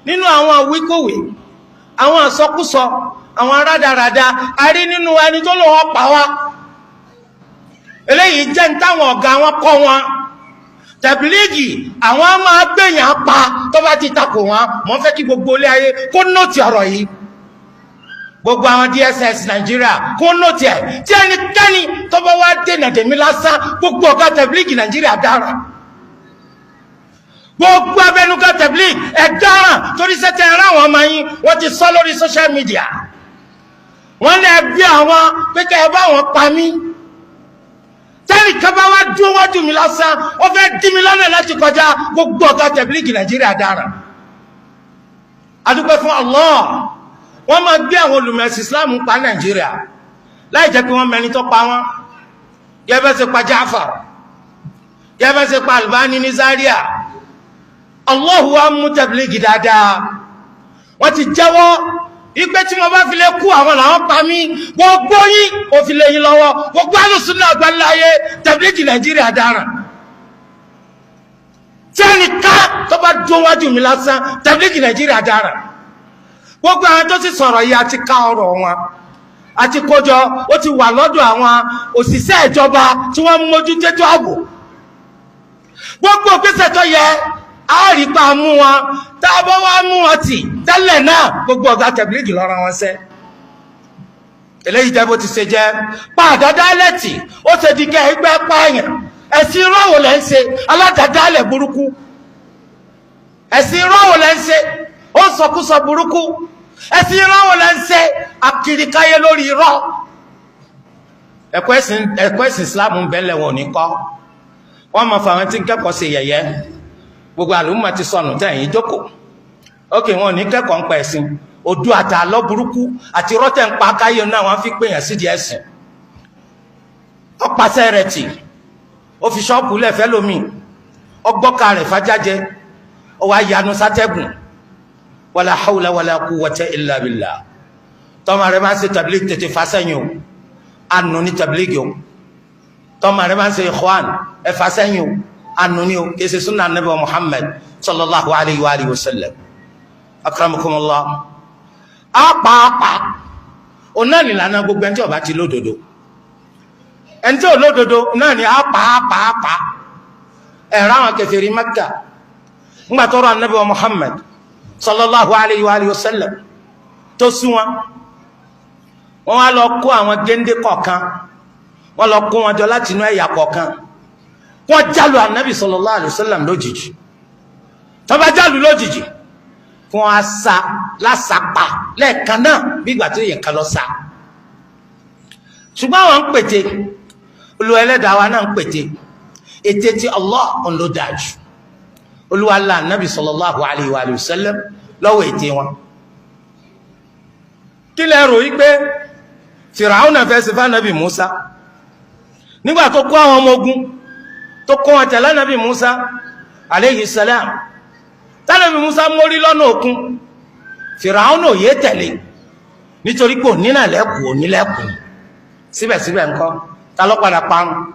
nínú àwọn àwíkòwé àwọn àsọkúsọ àwọn rádaràda a rí nínú ẹni tó lò wọ́n pa wá. Eléyìí jẹ́ ní táwọn ọ̀gá wọn kọ́ wọn. Tẹ̀bílíìgì àwọn máa gbèyàn pa tó bá ti takò wọn. Mo fẹ́ kí gbogbo ilé ayé kó nóòtì ọ̀rọ̀ yìí, gbogbo àwọn DSS Nàìjíríà kó nóòtì ẹ̀. Tí ẹnikẹ́ni tó bá wá dènà dèmí lásán, gbogbo ọ̀gá tẹ̀bílíìgì Nàìjíríà dára, gbogbo abẹnugan tẹ̀bílíìgì ẹ̀ dára. Torí sẹ́tẹ̀ ẹ̀rọ àwọn ọmọ yín wọ́n ti sọ lórí social media, wọ́n lè bí àwọn pé kẹ́ ẹ bá wọn pa mí. Tẹ́lì kan bá wá dúró wájú mi lásán, ó fẹ́ dí mi lọ́nà láti kọjá. Gbogbo ọ̀gá tẹ̀bílíìgì Nàìjíríà dára. A dúpẹ́ fún Allah. Wọ́n máa gbé àwọn olùmẹ̀sìn Islam pa Nàìjíríà láì jẹ́ pé wọ́n mẹni tó pa wọ́n. Gẹ́gẹ́ ṣe pa Jafar, gẹ́gẹ́ ṣe pa Albani ní Zaria. Allah wa mú tẹ̀bílíìgì dáadáa. Wọ́n ti jẹ́wọ́ ìpé tí mo bá fi lè kú àwọn làwọn pa mí. Gbogbo yín ò fi lè yín lọ́wọ́. Gbogbo alùsùnà àgbáláyé tẹ̀bílíìgì Nàìjíríà dára. Tí ẹnìkan tó bá dún wájú mi lásán, tẹ̀bílíìgì Nàìjíríà dára. Gbogbo àwọn tó sì sọ̀rọ̀ yìí àti ká ọ̀rọ̀ wọn àti kójọ, ó ti wà lọ́dọ̀ àwọn òṣìṣẹ́ ìjọba tí wọ́n mójú tètò ààbò. Gbogbo ìgbésẹ̀ tó yẹ àrípa mú wọn, tá a bá wá mú wọn tì tẹ́lẹ̀ náà, gbogbo ọ̀gá tẹ̀bílíìgì lọ́ra wọn sẹ́. Eléyìí jẹ́ bó ti ṣe jẹ́. Pàdádálẹ̀tì ó ṣe di kẹ́ ẹgbẹ́ pààyàn. Ẹ̀sìn rọ́wò lẹ́ ń ṣe aládàádálẹ̀ burúkú. Ẹ̀sìn rọ́wò lẹ́ ń ṣe ó sọkúsọ burúkú. Ẹ̀sìn rọ́wò lẹ́ ń ṣe akirikáyé lórí irọ́. Ẹ̀kọ́ ẹ̀sìn Islam ń bẹ́lẹ̀ wọn ò ní kọ́. Wọ́n mọ̀ fàwọn tí ń kẹ́kọ̀ọ́ ṣe yẹ̀yẹ́. Gbogbo àlùmọ̀ ti sọnù tẹ́yìn jókòó. Ókè wọn ò ní kẹ́kọ̀ọ́ ń pa ẹ̀sìn. Odù àtàlọ́ burúkú àti rọ́tẹ̀ ń pa káyé náà wọ́n fi pèèyàn sídìí ẹ̀sìn. Ó pàṣẹ rẹ̀ tì, ó fi ṣọ́ọ̀pù lẹ́fẹ́ lómi, ó gbọ́ka rẹ̀ fàjájẹ, ó wá yanu sátẹ́gùn. Wala hawla wala quwwata illa billah. Tọ́mọ rẹ̀ máa ń ṣe tàbílígì tètè fásẹ́yìn o, ànú ní tàbílígì o. Tọ́mọ rẹ̀ máa ń ṣe ikhwan ẹ fásẹ́yìn o, ànú ní o. Kìí ṣe súnà Ànábì Muhammad sallallahu alayhi wa alihi wa sallam. Akramakumullah. Pàápàá òun náà nìlànà gbogbo ẹni tí ó bá ti lódodo. Ẹni tí ò lódodo náà ni pàápàá ẹ̀rọ àwọn kèfèrí Mẹ́kà ńgbà tọ́rọ Ànábì Muhammad sallallahu alayhi wa alihi wa sallam tó sú wọn. Wọ́n wá lọ kó àwọn géńdé kọ̀ọ̀kan, wọ́n lọ kó wọn jọ láti inú ẹ̀yà kọ̀ọ̀kan. Wọ́n jálù Ànábì sallallahu alayhi wa sallam lójijì. Tó bá jálù lójijì, fún wa sa lásàpá lẹ́ẹ̀kan náà bí ìgbà tó yẹ ká lọ sa. Ṣùgbọ́n àwọn ń pète, Olúwa Ẹlẹ́dàá wa náà ń pète, ète tí Allah ń lò dájú. Olúwa la Nabi sallallahu alayhi wa sallam lọ́wọ́ ète wọn. Kí lẹ rò wípé Fìràúnà fẹ́ ṣe fún Nabi Musa nígbà tó kó àwọn ọmọ ogun tó kó wọn tẹ̀lé Nabi Musa alayhi salam. Tánàbí Musa mórí lọ́nà òkun, Fìràúnà yé tẹ̀lé nítorí pé òní náà lẹ́kùn òní lẹ́kùn. Síbẹ̀síbẹ̀ ńkọ́ ta ló padà parun?